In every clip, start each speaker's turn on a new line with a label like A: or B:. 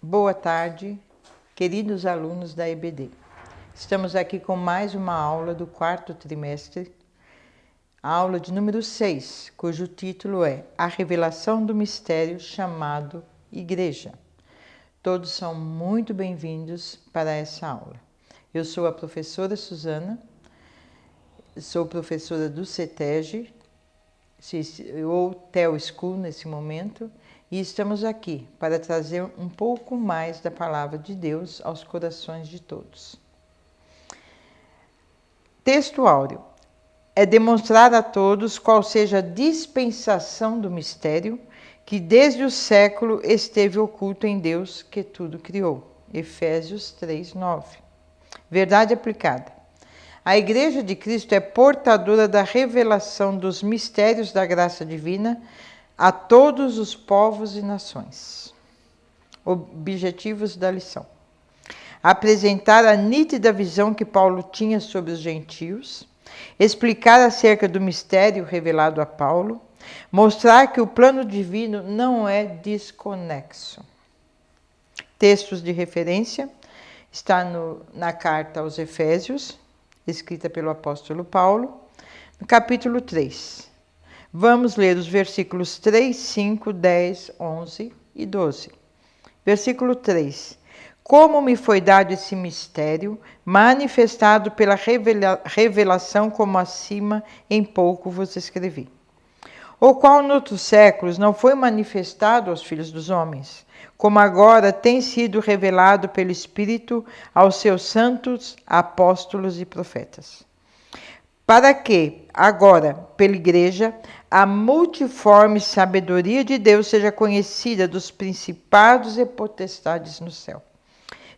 A: Boa tarde, queridos alunos da EBD. Estamos aqui com mais uma aula do quarto trimestre, a aula de número 6, cujo título é A Revelação do Mistério chamado Igreja. Todos são muito bem-vindos para essa aula. Eu sou a professora Suzana, sou professora do CETEG, ou TEL School nesse momento, e estamos aqui para trazer um pouco mais da palavra de Deus aos corações de todos. Texto áureo. É demonstrar a todos qual seja a dispensação do mistério que desde o século esteve oculto em Deus que tudo criou. Efésios 3:9. Verdade aplicada. A Igreja de Cristo é portadora da revelação dos mistérios da graça divina a todos os povos e nações. Objetivos da lição: apresentar a nítida visão que Paulo tinha sobre os gentios, explicar acerca do mistério revelado a Paulo, mostrar que o plano divino não é desconexo. Textos de referência está na carta aos Efésios, escrita pelo apóstolo Paulo, no capítulo 3. Vamos ler os versículos 3, 5, 10, 11 e 12. Versículo 3. Como me foi dado esse mistério, manifestado pela revelação como acima em pouco vos escrevi. O qual noutros séculos não foi manifestado aos filhos dos homens, como agora tem sido revelado pelo Espírito aos seus santos apóstolos e profetas. Para que, agora, pela Igreja, a multiforme sabedoria de Deus seja conhecida dos principados e potestades no céu,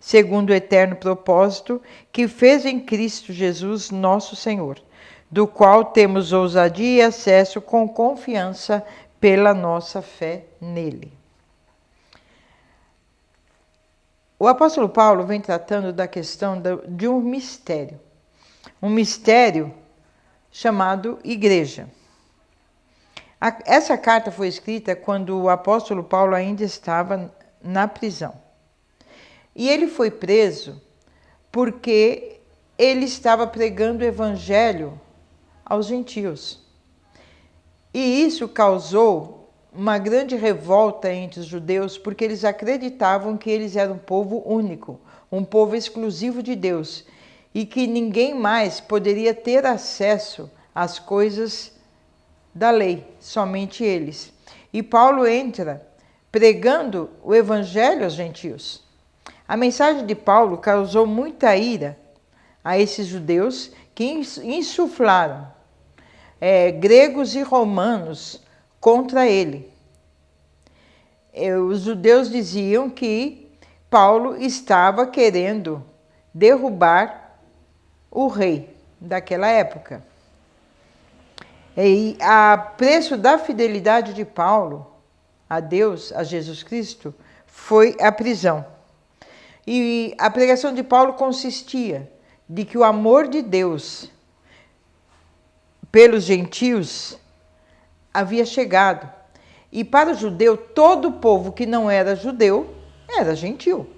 A: segundo o eterno propósito que fez em Cristo Jesus, nosso Senhor, do qual temos ousadia e acesso com confiança pela nossa fé nele. O apóstolo Paulo vem tratando da questão de um mistério chamado Igreja. Essa carta foi escrita quando o apóstolo Paulo ainda estava na prisão. E ele foi preso porque ele estava pregando o evangelho aos gentios. E isso causou uma grande revolta entre os judeus, porque eles acreditavam que eles eram um povo único, um povo exclusivo de Deus, e que ninguém mais poderia ter acesso às coisas da lei, somente eles. E Paulo entra pregando o evangelho aos gentios. A mensagem de Paulo causou muita ira a esses judeus que insuflaram gregos e romanos contra ele. Os judeus diziam que Paulo estava querendo derrubar o rei daquela época. E a preço da fidelidade de Paulo a Deus, a Jesus Cristo, foi a prisão. E a pregação de Paulo consistia de que o amor de Deus pelos gentios havia chegado. E para o judeu, todo o povo que não era judeu era gentil.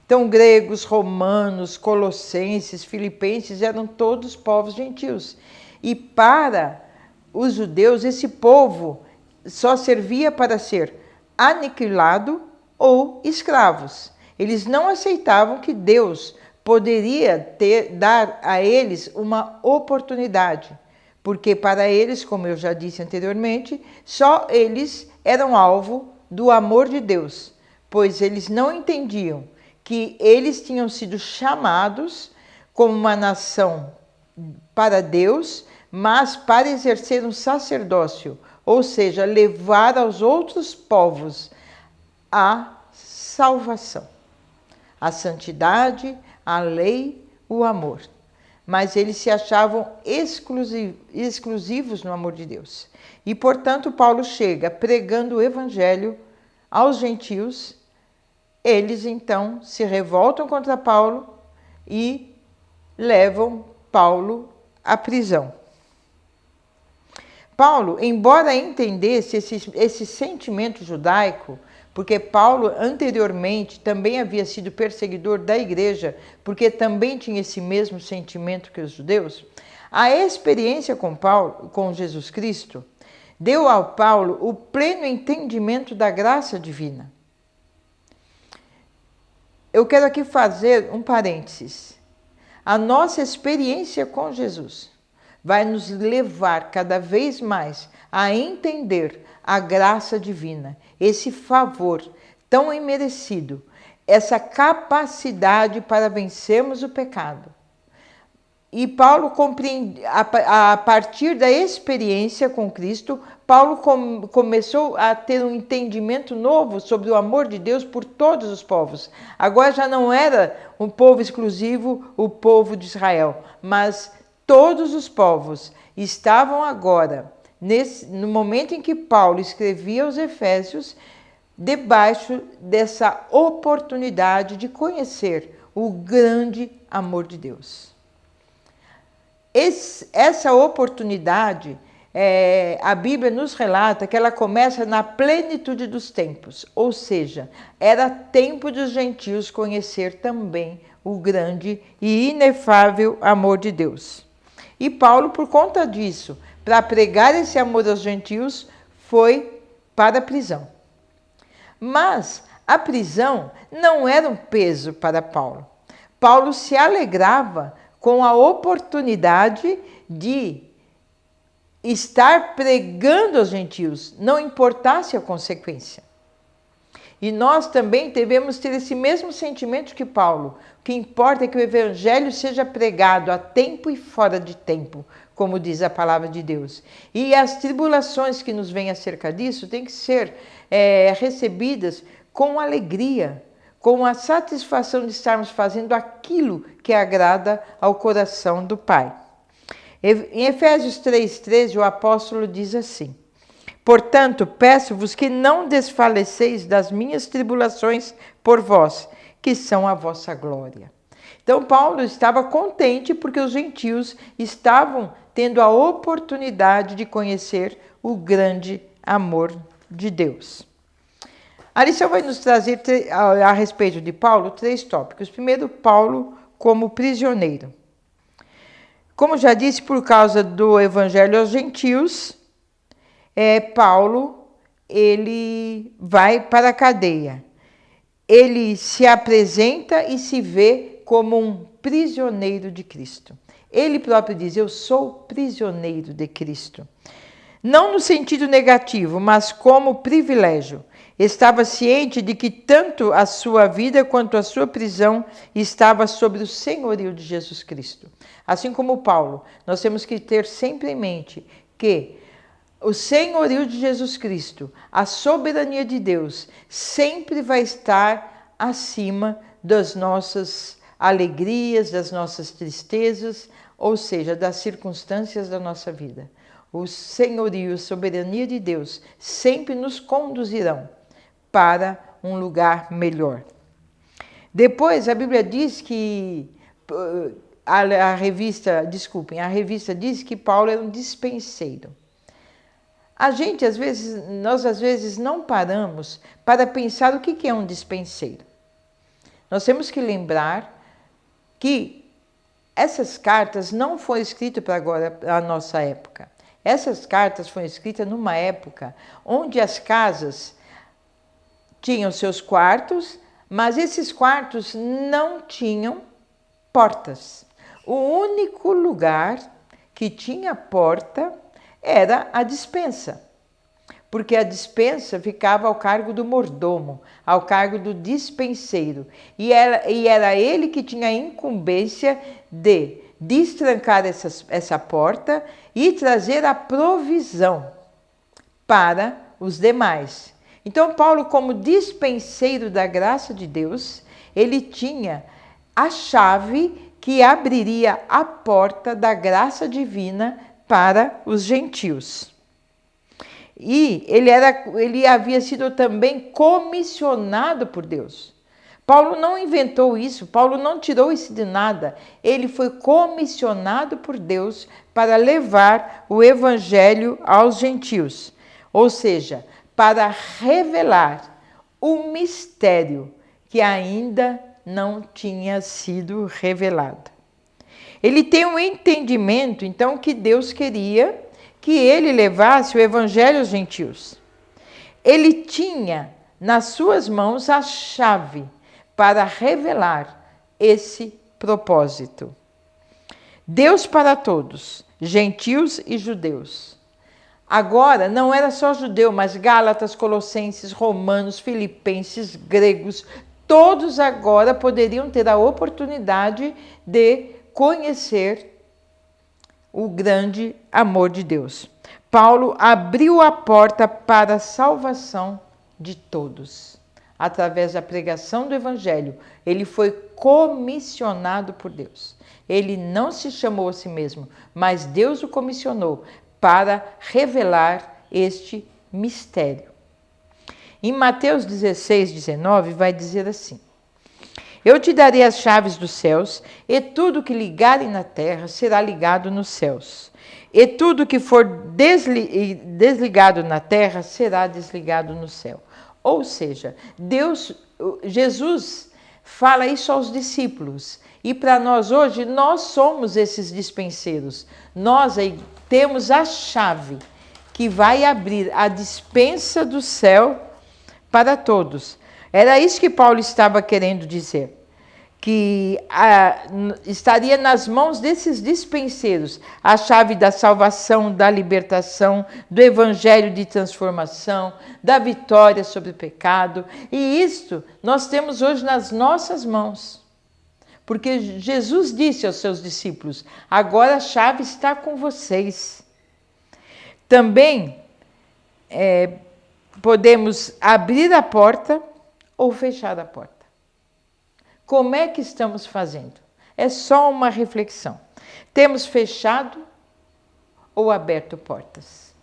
A: Então, gregos, romanos, colossenses, filipenses eram todos povos gentios. E para os judeus, esse povo só servia para ser aniquilado ou escravos. Eles não aceitavam que Deus poderia dar a eles uma oportunidade, porque para eles, como eu já disse anteriormente, só eles eram alvo do amor de Deus, pois eles não entendiam que eles tinham sido chamados como uma nação para Deus, mas para exercer um sacerdócio, ou seja, levar aos outros povos a salvação, a santidade, a lei, o amor. Mas eles se achavam exclusivos no amor de Deus. E, portanto, Paulo chega pregando o evangelho aos gentios. Eles, então, se revoltam contra Paulo e levam Paulo à prisão. Paulo, embora entendesse esse sentimento judaico, porque Paulo anteriormente também havia sido perseguidor da igreja, porque também tinha esse mesmo sentimento que os judeus. A experiência com Jesus Cristo, deu ao Paulo o pleno entendimento da graça divina. Eu quero aqui fazer um parênteses. A nossa experiência com Jesus vai nos levar cada vez mais a entender a graça divina, esse favor tão imerecido, essa capacidade para vencermos o pecado. E Paulo compreende, a partir da experiência com Cristo, Paulo começou a ter um entendimento novo sobre o amor de Deus por todos os povos. Agora já não era um povo exclusivo, o povo de Israel, mas todos os povos estavam agora, no momento em que Paulo escrevia aos Efésios, debaixo dessa oportunidade de conhecer o grande amor de Deus. Essa oportunidade, a Bíblia nos relata que ela começa na plenitude dos tempos, ou seja, era tempo dos gentios conhecer também o grande e inefável amor de Deus. E Paulo, por conta disso, para pregar esse amor aos gentios, foi para a prisão. Mas a prisão não era um peso para Paulo. Paulo se alegrava com a oportunidade de estar pregando aos gentios, não importasse a consequência. E nós também devemos ter esse mesmo sentimento que Paulo. O que importa é que o evangelho seja pregado a tempo e fora de tempo, como diz a palavra de Deus. E as tribulações que nos vêm acerca disso têm que ser recebidas com alegria, com a satisfação de estarmos fazendo aquilo que agrada ao coração do Pai. Em Efésios 3,13, o apóstolo diz assim: portanto, peço-vos que não desfaleceis das minhas tribulações por vós, que são a vossa glória. Então, Paulo estava contente porque os gentios estavam tendo a oportunidade de conhecer o grande amor de Deus. A lição vai nos trazer, a respeito de Paulo, 3 tópicos. Primeiro, Paulo como prisioneiro. Como já disse, por causa do evangelho aos gentios, Paulo, ele vai para a cadeia. Ele se apresenta e se vê como um prisioneiro de Cristo. Ele próprio diz: eu sou prisioneiro de Cristo. Não no sentido negativo, mas como privilégio. Estava ciente de que tanto a sua vida quanto a sua prisão estava sob o senhorio de Jesus Cristo. Assim como Paulo, nós temos que ter sempre em mente que o senhorio de Jesus Cristo, a soberania de Deus, sempre vai estar acima das nossas alegrias, das nossas tristezas, ou seja, das circunstâncias da nossa vida. O senhorio, a soberania de Deus sempre nos conduzirão para um lugar melhor. Depois, a Bíblia diz que a revista diz que Paulo era um dispenseiro. Nós às vezes não paramos para pensar o que é um dispenseiro. Nós temos que lembrar que essas cartas não foram escritas para agora, a nossa época. Essas cartas foram escritas numa época onde as casas tinham seus quartos, mas esses quartos não tinham portas. O único lugar que tinha porta era a despensa, porque a despensa ficava ao cargo do mordomo, ao cargo do dispenseiro, e era ele que tinha a incumbência de destrancar essa porta e trazer a provisão para os demais. Então, Paulo, como dispenseiro da graça de Deus, ele tinha a chave que abriria a porta da graça divina para os gentios. E ele havia sido também comissionado por Deus. Paulo não inventou isso, Paulo não tirou isso de nada. Ele foi comissionado por Deus para levar o evangelho aos gentios. Ou seja, para revelar o mistério que ainda não tinha sido revelado. Ele tem um entendimento, então, que Deus queria que ele levasse o evangelho aos gentios. Ele tinha nas suas mãos a chave para revelar esse propósito. Deus para todos, gentios e judeus. Agora, não era só judeu, mas gálatas, colossenses, romanos, filipenses, gregos, todos agora poderiam ter a oportunidade de conhecer o grande amor de Deus. Paulo abriu a porta para a salvação de todos. Através da pregação do Evangelho, ele foi comissionado por Deus. Ele não se chamou a si mesmo, mas Deus o comissionou para revelar este mistério. Em Mateus 16, 19, vai dizer assim: eu te darei as chaves dos céus, e tudo que ligarem na terra será ligado nos céus. E tudo que for desligado na terra será desligado no céu. Ou seja, Jesus fala isso aos discípulos. E para nós hoje, nós somos esses dispenseiros. Nós aí temos a chave que vai abrir a dispensa do céu para todos. Era isso que Paulo estava querendo dizer. Que estaria nas mãos desses dispenseiros a chave da salvação, da libertação, do evangelho de transformação, da vitória sobre o pecado. E isto nós temos hoje nas nossas mãos. Porque Jesus disse aos seus discípulos: agora a chave está com vocês. Também podemos abrir a porta ou fechar a porta. Como é que estamos fazendo? É só uma reflexão. Temos fechado ou aberto portas?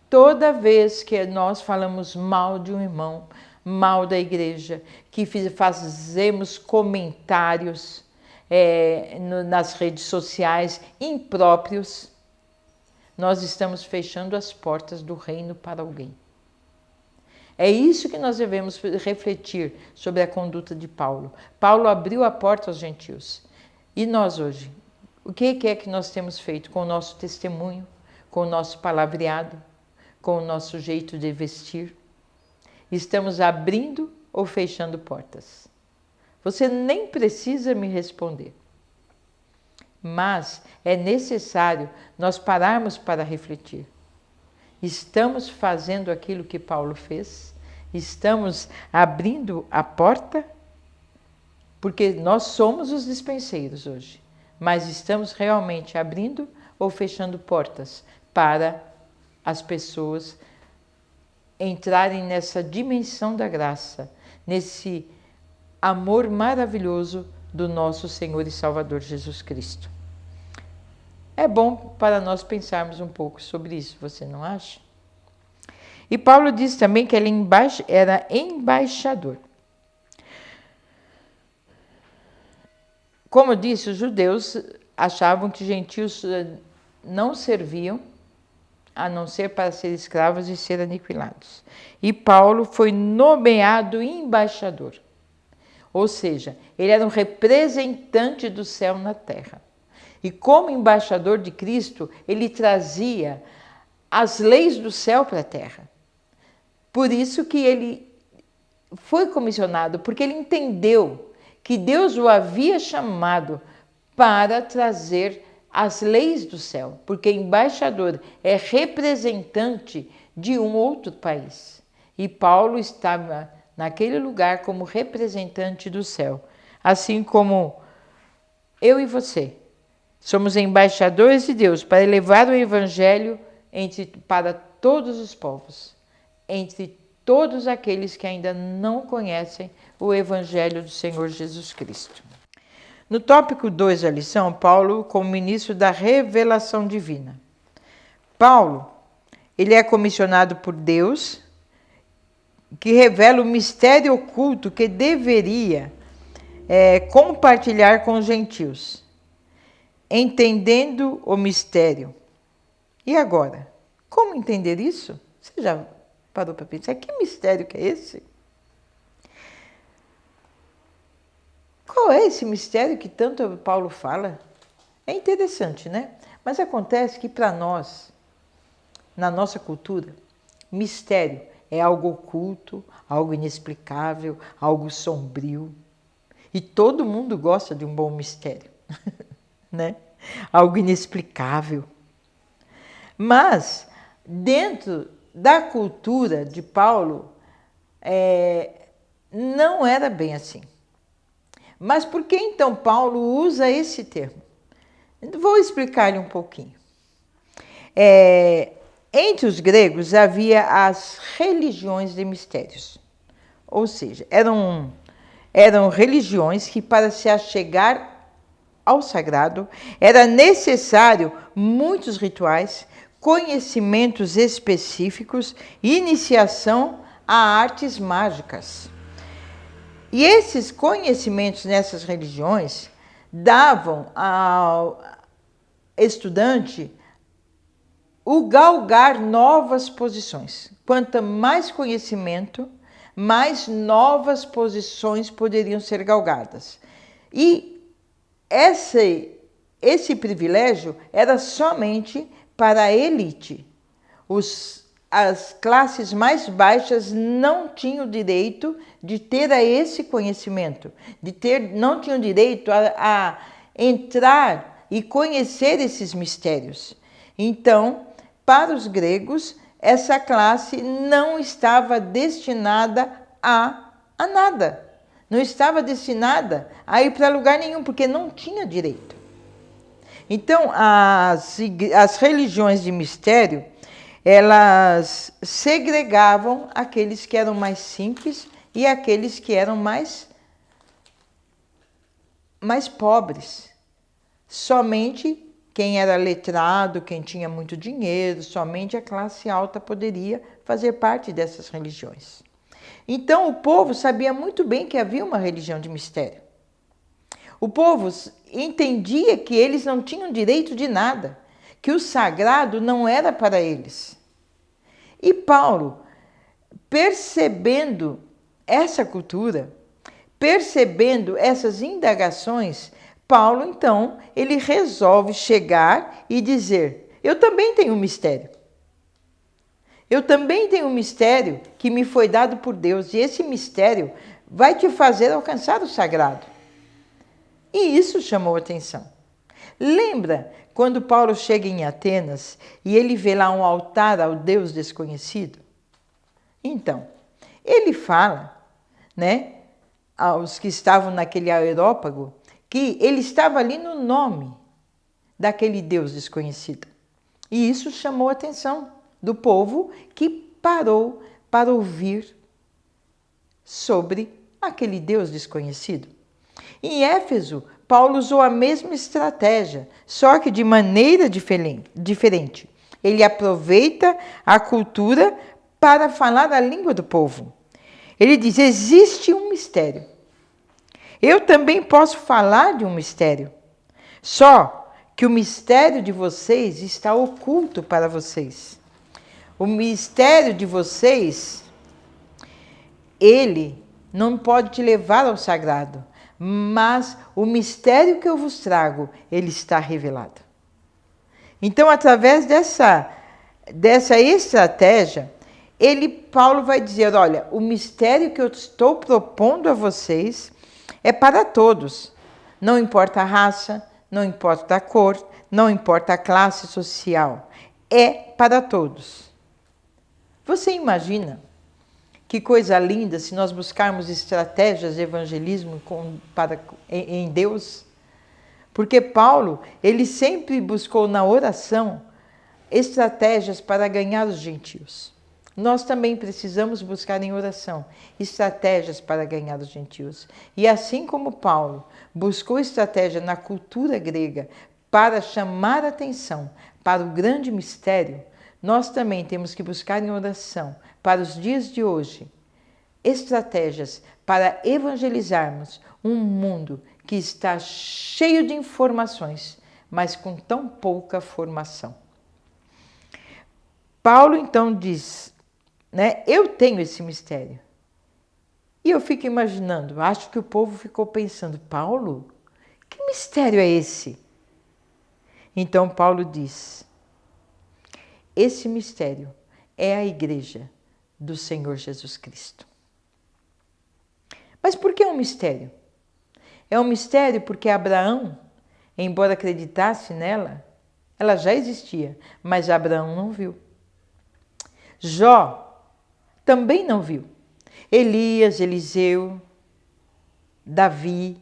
A: Toda vez que nós falamos mal de um irmão, mal da igreja, que fazemos comentários nas redes sociais impróprios, nós estamos fechando as portas do reino para alguém. É isso que nós devemos refletir sobre a conduta de Paulo. Paulo abriu a porta aos gentios. E nós hoje? O que é que nós temos feito com o nosso testemunho, com o nosso palavreado, com o nosso jeito de vestir? Estamos abrindo ou fechando portas? Você nem precisa me responder. Mas é necessário nós pararmos para refletir. Estamos fazendo aquilo que Paulo fez? Estamos abrindo a porta? Porque nós somos os dispenseiros hoje. Mas estamos realmente abrindo ou fechando portas para as pessoas entrarem nessa dimensão da graça, nesse amor maravilhoso do nosso Senhor e Salvador Jesus Cristo? É bom para nós pensarmos um pouco sobre isso, você não acha? E Paulo diz também que ele era embaixador. Como eu disse, os judeus achavam que gentios não serviam a não ser para ser escravos e ser aniquilados. E Paulo foi nomeado embaixador. Ou seja, ele era um representante do céu na terra. E como embaixador de Cristo, ele trazia as leis do céu para a terra. Por isso que ele foi comissionado, porque ele entendeu que Deus o havia chamado para trazer as leis do céu, porque embaixador é representante de um outro país. E Paulo estava naquele lugar como representante do céu, assim como eu e você. Somos embaixadores de Deus para levar o evangelho para todos os povos, entre todos aqueles que ainda não conhecem o evangelho do Senhor Jesus Cristo. No tópico 2 da lição, Paulo como ministro da revelação divina. Paulo, ele é comissionado por Deus, que revela o mistério oculto que deveria compartilhar com os gentios. Entendendo o mistério. E agora? Como entender isso? Você já parou para pensar? Que mistério que é esse? qual é esse mistério que tanto Paulo fala? É interessante, né? Mas acontece que para nós, na nossa cultura, mistério é algo oculto, algo inexplicável, algo sombrio. E todo mundo gosta de um bom mistério, né? Algo inexplicável. Mas, dentro da cultura de Paulo, não era bem assim. Mas por que então Paulo usa esse termo? Vou explicar-lhe um pouquinho. Entre os gregos havia as religiões de mistérios. Ou seja, eram religiões que, para se achegar ao sagrado, era necessário muitos rituais, conhecimentos específicos e iniciação a artes mágicas. E esses conhecimentos nessas religiões davam ao estudante o galgar novas posições. Quanto mais conhecimento, mais novas posições poderiam ser galgadas. E esse privilégio era somente para a elite. As classes mais baixas não tinham direito de ter esse conhecimento, não tinham direito a entrar e conhecer esses mistérios. Então, para os gregos, essa classe não estava destinada a nada. Não estava destinada a ir para lugar nenhum, porque não tinha direito. Então, as religiões de mistério, elas segregavam aqueles que eram mais simples e aqueles que eram mais pobres. Somente quem era letrado, quem tinha muito dinheiro, somente a classe alta poderia fazer parte dessas religiões. Então o povo sabia muito bem que havia uma religião de mistério. O povo entendia que eles não tinham direito de nada, que o sagrado não era para eles. E Paulo, percebendo essa cultura, percebendo essas indagações, Paulo, então, ele resolve chegar e dizer: eu também tenho um mistério. Eu também tenho um mistério que me foi dado por Deus, e esse mistério vai te fazer alcançar o sagrado. E isso chamou atenção. Lembra quando Paulo chega em Atenas e ele vê lá um altar ao Deus desconhecido? Então, ele fala, né, aos que estavam naquele aerópago, que ele estava ali no nome daquele Deus desconhecido. E isso chamou a atenção do povo, que parou para ouvir sobre aquele Deus desconhecido. Em Éfeso, Paulo usou a mesma estratégia, só que de maneira diferente. Ele aproveita a cultura para falar a língua do povo. Ele diz: existe um mistério. Eu também posso falar de um mistério. Só que o mistério de vocês está oculto para vocês. O mistério de vocês, ele não pode te levar ao sagrado, mas o mistério que eu vos trago, ele está revelado. Então, através dessa estratégia, Paulo vai dizer: olha, o mistério que eu estou propondo a vocês é para todos. Não importa a raça, não importa a cor, não importa a classe social. É para todos. Você imagina que coisa linda se nós buscarmos estratégias de evangelismo em Deus? Porque Paulo, ele sempre buscou na oração estratégias para ganhar os gentios. Nós também precisamos buscar em oração estratégias para ganhar os gentios. E assim como Paulo buscou estratégia na cultura grega para chamar atenção para o grande mistério, nós também temos que buscar em oração, para os dias de hoje, estratégias para evangelizarmos um mundo que está cheio de informações, mas com tão pouca formação. Paulo então diz, né, eu tenho esse mistério. E eu fico imaginando, acho que o povo ficou pensando, Paulo, que mistério é esse? Então Paulo diz, esse mistério é a igreja do Senhor Jesus Cristo. Mas por que é um mistério? É um mistério porque Abraão, embora acreditasse nela, ela já existia, mas Abraão não viu. Jó também não viu. Elias, Eliseu, Davi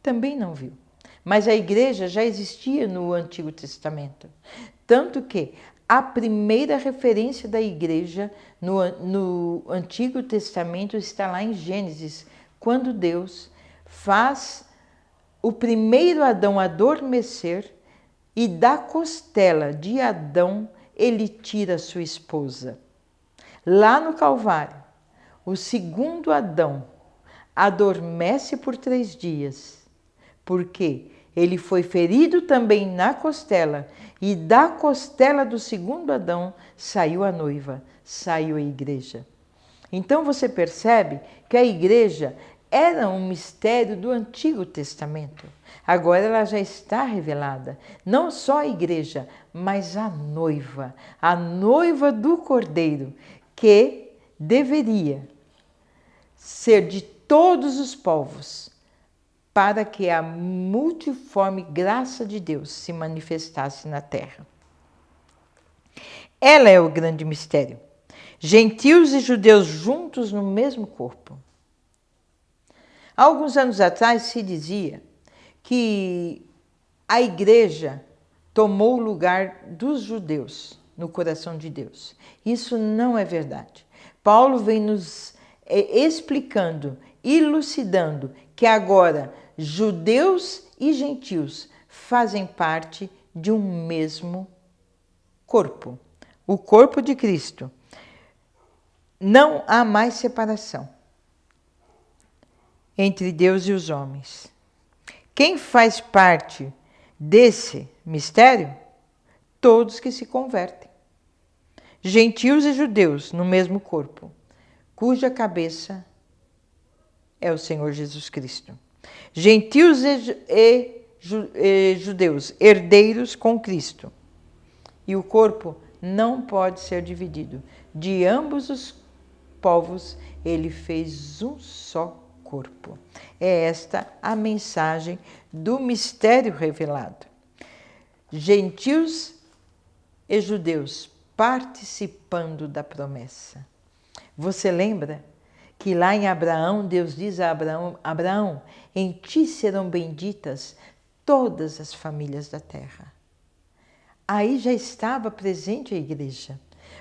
A: também não viu. Mas a igreja já existia no Antigo Testamento. Tanto que a primeira referência da igreja no Antigo Testamento está lá em Gênesis, quando Deus faz o primeiro Adão adormecer e da costela de Adão ele tira sua esposa. Lá no Calvário, o segundo Adão adormece por 3 dias, porque ele foi ferido também na costela, e da costela do segundo Adão saiu a noiva, saiu a igreja. Então você percebe que a igreja era um mistério do Antigo Testamento. Agora ela já está revelada. Não só a igreja, mas a noiva do Cordeiro, que deveria ser de todos os povos, para que a multiforme graça de Deus se manifestasse na terra. Ela é o grande mistério. Gentios e judeus juntos no mesmo corpo. Há alguns anos atrás se dizia que a igreja tomou o lugar dos judeus no coração de Deus. Isso não é verdade. Paulo vem nos explicando, elucidando que agora judeus e gentios fazem parte de um mesmo corpo, o corpo de Cristo. Não há mais separação entre Deus e os homens. Quem faz parte desse mistério? Todos que se convertem. Gentios e judeus no mesmo corpo, cuja cabeça é o Senhor Jesus Cristo. Gentios e judeus, herdeiros com Cristo. E o corpo não pode ser dividido. De ambos os povos, ele fez um só corpo. É esta a mensagem do mistério revelado. Gentios e judeus participando da promessa. Você lembra que lá em Abraão, Deus diz a Abraão, Abraão, em ti serão benditas todas as famílias da terra. Aí já estava presente a igreja,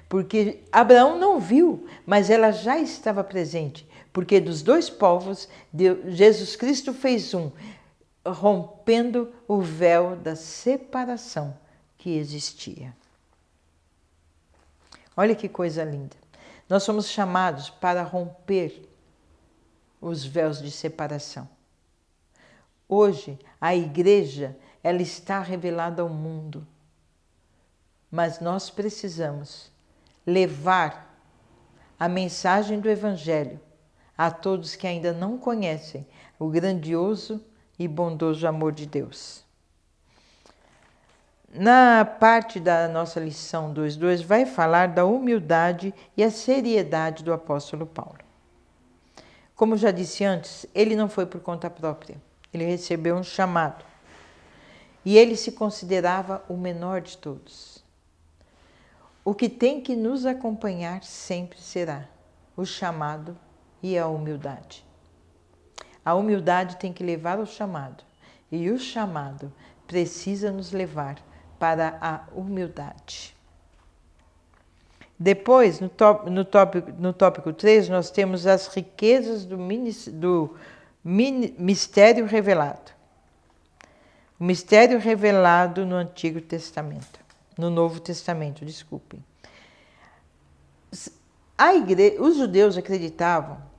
A: porque Abraão não viu, mas ela já estava presente, porque dos 2 povos, Jesus Cristo fez um, rompendo o véu da separação que existia. Olha que coisa linda. Nós somos chamados para romper os véus de separação. Hoje, a igreja, ela está revelada ao mundo. Mas nós precisamos levar a mensagem do Evangelho a todos que ainda não conhecem o grandioso e bondoso amor de Deus. Na parte da nossa lição 2.2 vai falar da humildade e a seriedade do apóstolo Paulo. Como já disse antes, ele não foi por conta própria, ele recebeu um chamado. E ele se considerava o menor de todos. O que tem que nos acompanhar sempre será o chamado e a humildade. A humildade tem que levar ao chamado, e o chamado precisa nos levar para a humildade. Depois, no tópico 3, nós temos as riquezas do mistério revelado. O mistério revelado no Antigo Testamento, no Novo Testamento, desculpem. Os judeus acreditavam,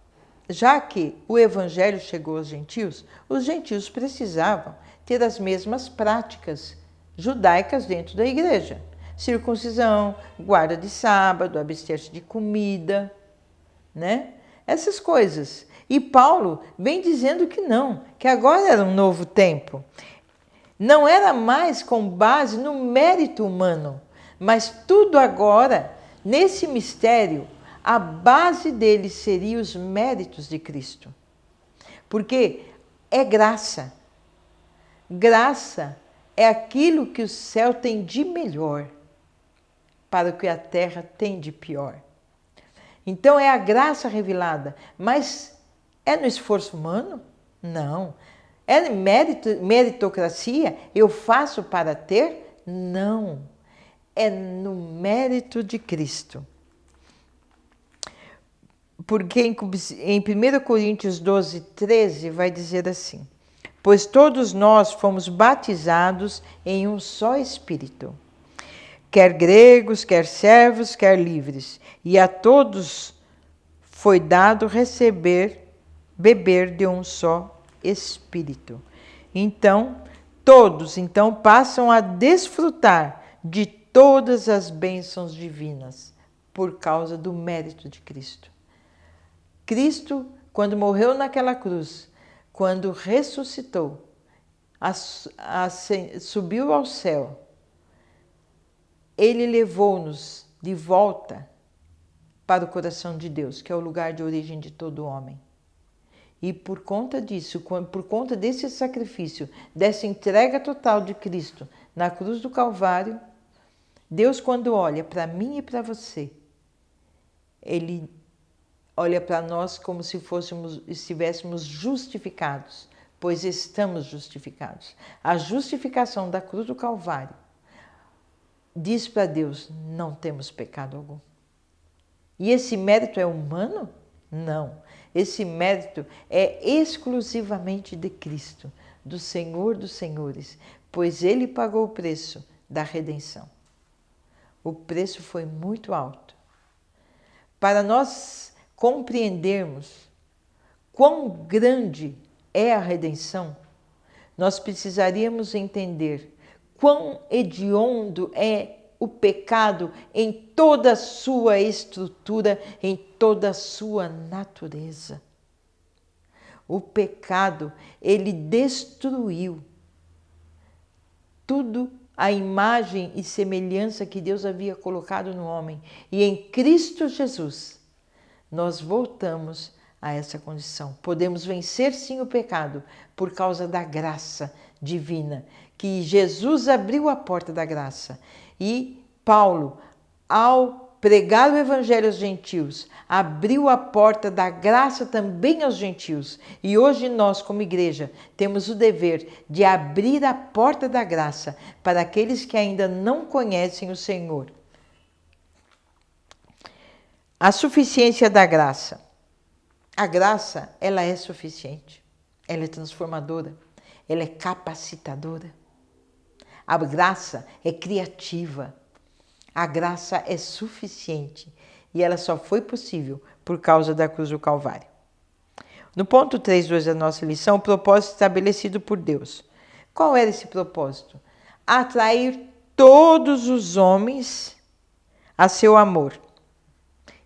A: já que o Evangelho chegou aos gentios, os gentios precisavam ter as mesmas práticas judaicas dentro da igreja. Circuncisão, guarda de sábado, abster-se de comida, né? essas coisas. E Paulo vem dizendo que não, que agora era um novo tempo. Não era mais com base no mérito humano, mas tudo agora, nesse mistério, a base dele seria os méritos de Cristo. Porque é graça. Graça é aquilo que o céu tem de melhor para o que a terra tem de pior. Então é a graça revelada, mas é no esforço humano? Não. É meritocracia? Eu faço para ter? Não. É no mérito de Cristo. Porque em 1 Coríntios 12, 13 vai dizer assim: pois todos nós fomos batizados em um só Espírito, quer gregos, quer servos, quer livres, e a todos foi dado beber de um só Espírito. Então, todos passam a desfrutar de todas as bênçãos divinas por causa do mérito de Cristo. Cristo, quando morreu naquela cruz, quando ressuscitou, subiu ao céu, ele levou-nos de volta para o coração de Deus, que é o lugar de origem de todo homem. E por conta disso, por conta desse sacrifício, dessa entrega total de Cristo na cruz do Calvário, Deus, quando olha para mim e para você, Ele olha para nós como se estivéssemos justificados, pois estamos justificados. A justificação da cruz do Calvário diz para Deus: não temos pecado algum. E esse mérito é humano? Não. Esse mérito é exclusivamente de Cristo, do Senhor dos Senhores, pois Ele pagou o preço da redenção. O preço foi muito alto. Para nós compreendermos quão grande é a redenção, nós precisaríamos entender quão hediondo é o pecado em toda a sua estrutura, em toda a sua natureza. O pecado, ele destruiu tudo, a imagem e semelhança que Deus havia colocado no homem. E em Cristo Jesus, nós voltamos a essa condição. Podemos vencer sim o pecado por causa da graça divina, que Jesus abriu a porta da graça. E Paulo, ao pregar o evangelho aos gentios, abriu a porta da graça também aos gentios. E hoje nós, como igreja, temos o dever de abrir a porta da graça para aqueles que ainda não conhecem o Senhor. A suficiência da graça. A graça, ela é suficiente. Ela é transformadora. Ela é capacitadora. A graça é criativa. A graça é suficiente. E ela só foi possível por causa da cruz do Calvário. No ponto 3.2 da nossa lição, o propósito estabelecido por Deus. Qual era esse propósito? Atrair todos os homens a seu amor.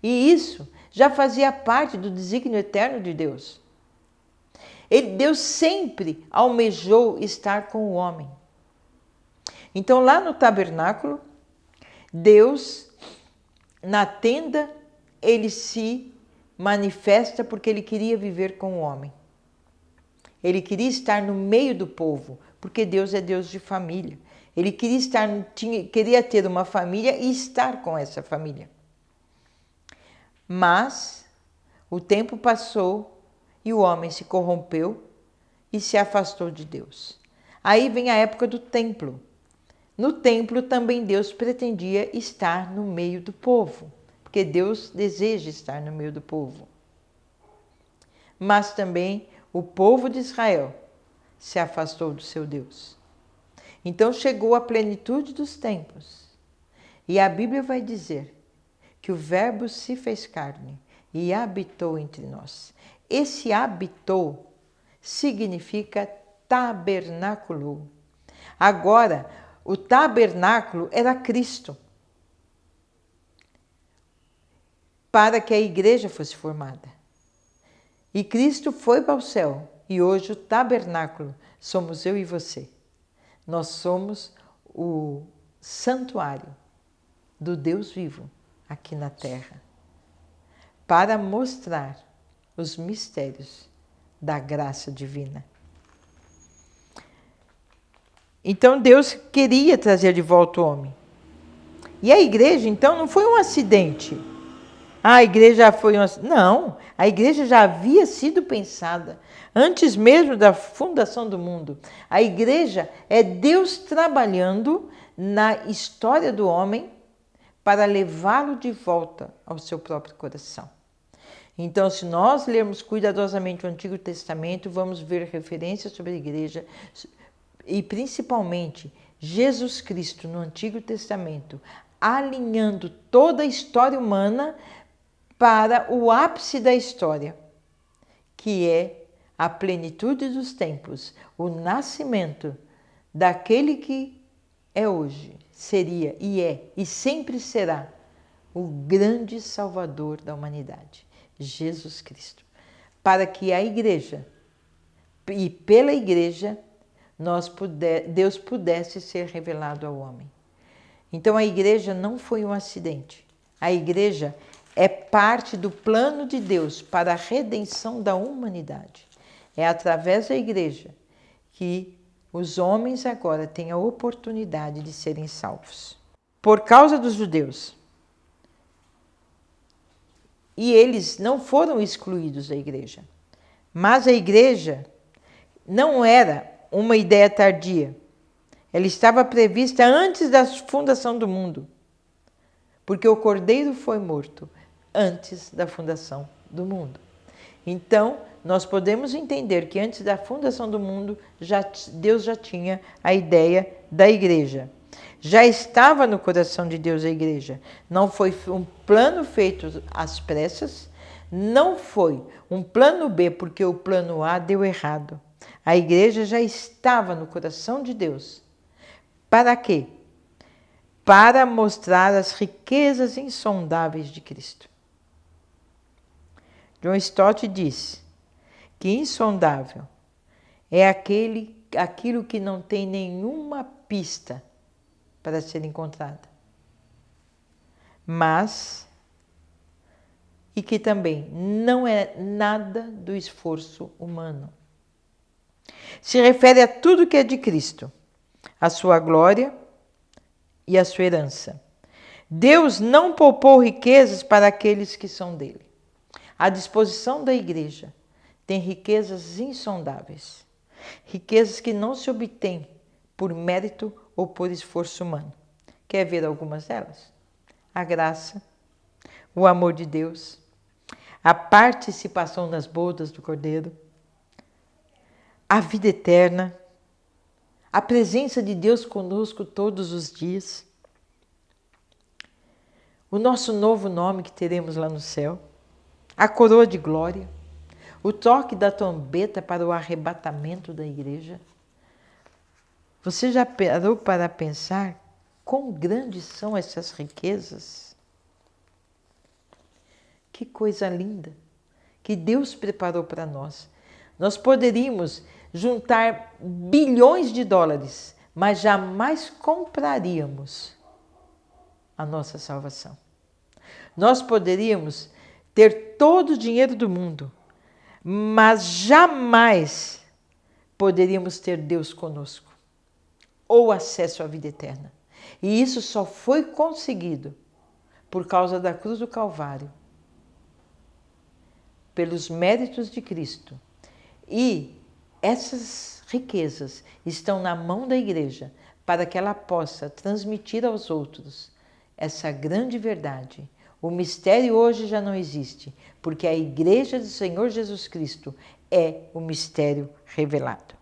A: E isso já fazia parte do desígnio eterno de Deus. Deus sempre almejou estar com o homem. Então, lá no tabernáculo, Deus, na tenda, ele se manifesta porque ele queria viver com o homem. Ele queria estar no meio do povo, porque Deus é Deus de família. Ele queria ter uma família e estar com essa família. Mas o tempo passou e o homem se corrompeu e se afastou de Deus. Aí vem a época do templo. No templo também Deus pretendia estar no meio do povo, porque Deus deseja estar no meio do povo. Mas também o povo de Israel se afastou do seu Deus. Então chegou a plenitude dos tempos. E a Bíblia vai dizer que o Verbo se fez carne e habitou entre nós. Esse habitou significa tabernaculou. Agora, o tabernáculo era Cristo, para que a igreja fosse formada. E Cristo foi para o céu e hoje o tabernáculo somos eu e você. Nós somos o santuário do Deus vivo aqui na terra, para mostrar os mistérios da graça divina. Então Deus queria trazer de volta o homem. E a igreja, então, não foi um acidente. A igreja foi um acidente. Não, a igreja já havia sido pensada antes mesmo da fundação do mundo. A igreja é Deus trabalhando na história do homem para levá-lo de volta ao seu próprio coração. Então, se nós lermos cuidadosamente o Antigo Testamento, vamos ver referências sobre a igreja e principalmente Jesus Cristo no Antigo Testamento, alinhando toda a história humana para o ápice da história, que é a plenitude dos tempos, o nascimento daquele que é hoje, seria e é e sempre será o grande Salvador da humanidade, Jesus Cristo, para que a igreja e pela igreja Deus pudesse ser revelado ao homem. Então a igreja não foi um acidente. A igreja é parte do plano de Deus para a redenção da humanidade. É através da igreja que os homens agora têm a oportunidade de serem salvos. Por causa dos judeus. E eles não foram excluídos da igreja. Mas a igreja não era uma ideia tardia. Ela estava prevista antes da fundação do mundo. Porque o Cordeiro foi morto antes da fundação do mundo. Então, nós podemos entender que antes da fundação do mundo, Deus já tinha a ideia da igreja. Já estava no coração de Deus a igreja. Não foi um plano feito às pressas, não foi um plano B, porque o plano A deu errado. A igreja já estava no coração de Deus. Para quê? Para mostrar as riquezas insondáveis de Cristo. John Stott diz que insondável é aquilo que não tem nenhuma pista para ser encontrada, mas e que também não é nada do esforço humano. Se refere a tudo que é de Cristo, a sua glória e a sua herança. Deus não poupou riquezas para aqueles que são dele. À disposição da igreja tem riquezas insondáveis, riquezas que não se obtêm por mérito ou por esforço humano. Quer ver algumas delas? A graça, o amor de Deus, a participação nas bodas do Cordeiro, a vida eterna, a presença de Deus conosco todos os dias, o nosso novo nome que teremos lá no céu, a coroa de glória, o toque da trombeta para o arrebatamento da igreja. Você já parou para pensar quão grandes são essas riquezas? Que coisa linda que Deus preparou para nós. Nós poderíamos juntar bilhões de dólares, mas jamais compraríamos a nossa salvação. Nós poderíamos ter todo o dinheiro do mundo, mas jamais poderíamos ter Deus conosco ou acesso à vida eterna. E isso só foi conseguido por causa da cruz do Calvário, pelos méritos de Cristo. E essas riquezas estão na mão da igreja para que ela possa transmitir aos outros essa grande verdade. O mistério hoje já não existe, porque a igreja do Senhor Jesus Cristo é o mistério revelado.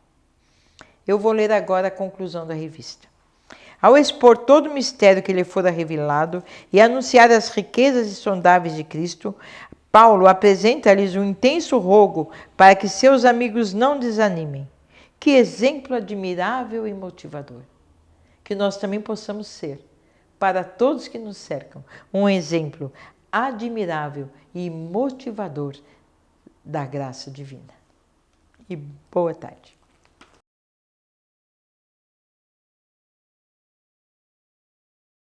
A: Eu vou ler agora a conclusão da revista. Ao expor todo o mistério que lhe fora revelado e anunciar as riquezas insondáveis de Cristo, Paulo apresenta-lhes um intenso rogo para que seus amigos não desanimem. Que exemplo admirável e motivador! Que nós também possamos ser, para todos que nos cercam, um exemplo admirável e motivador da graça divina. E boa tarde.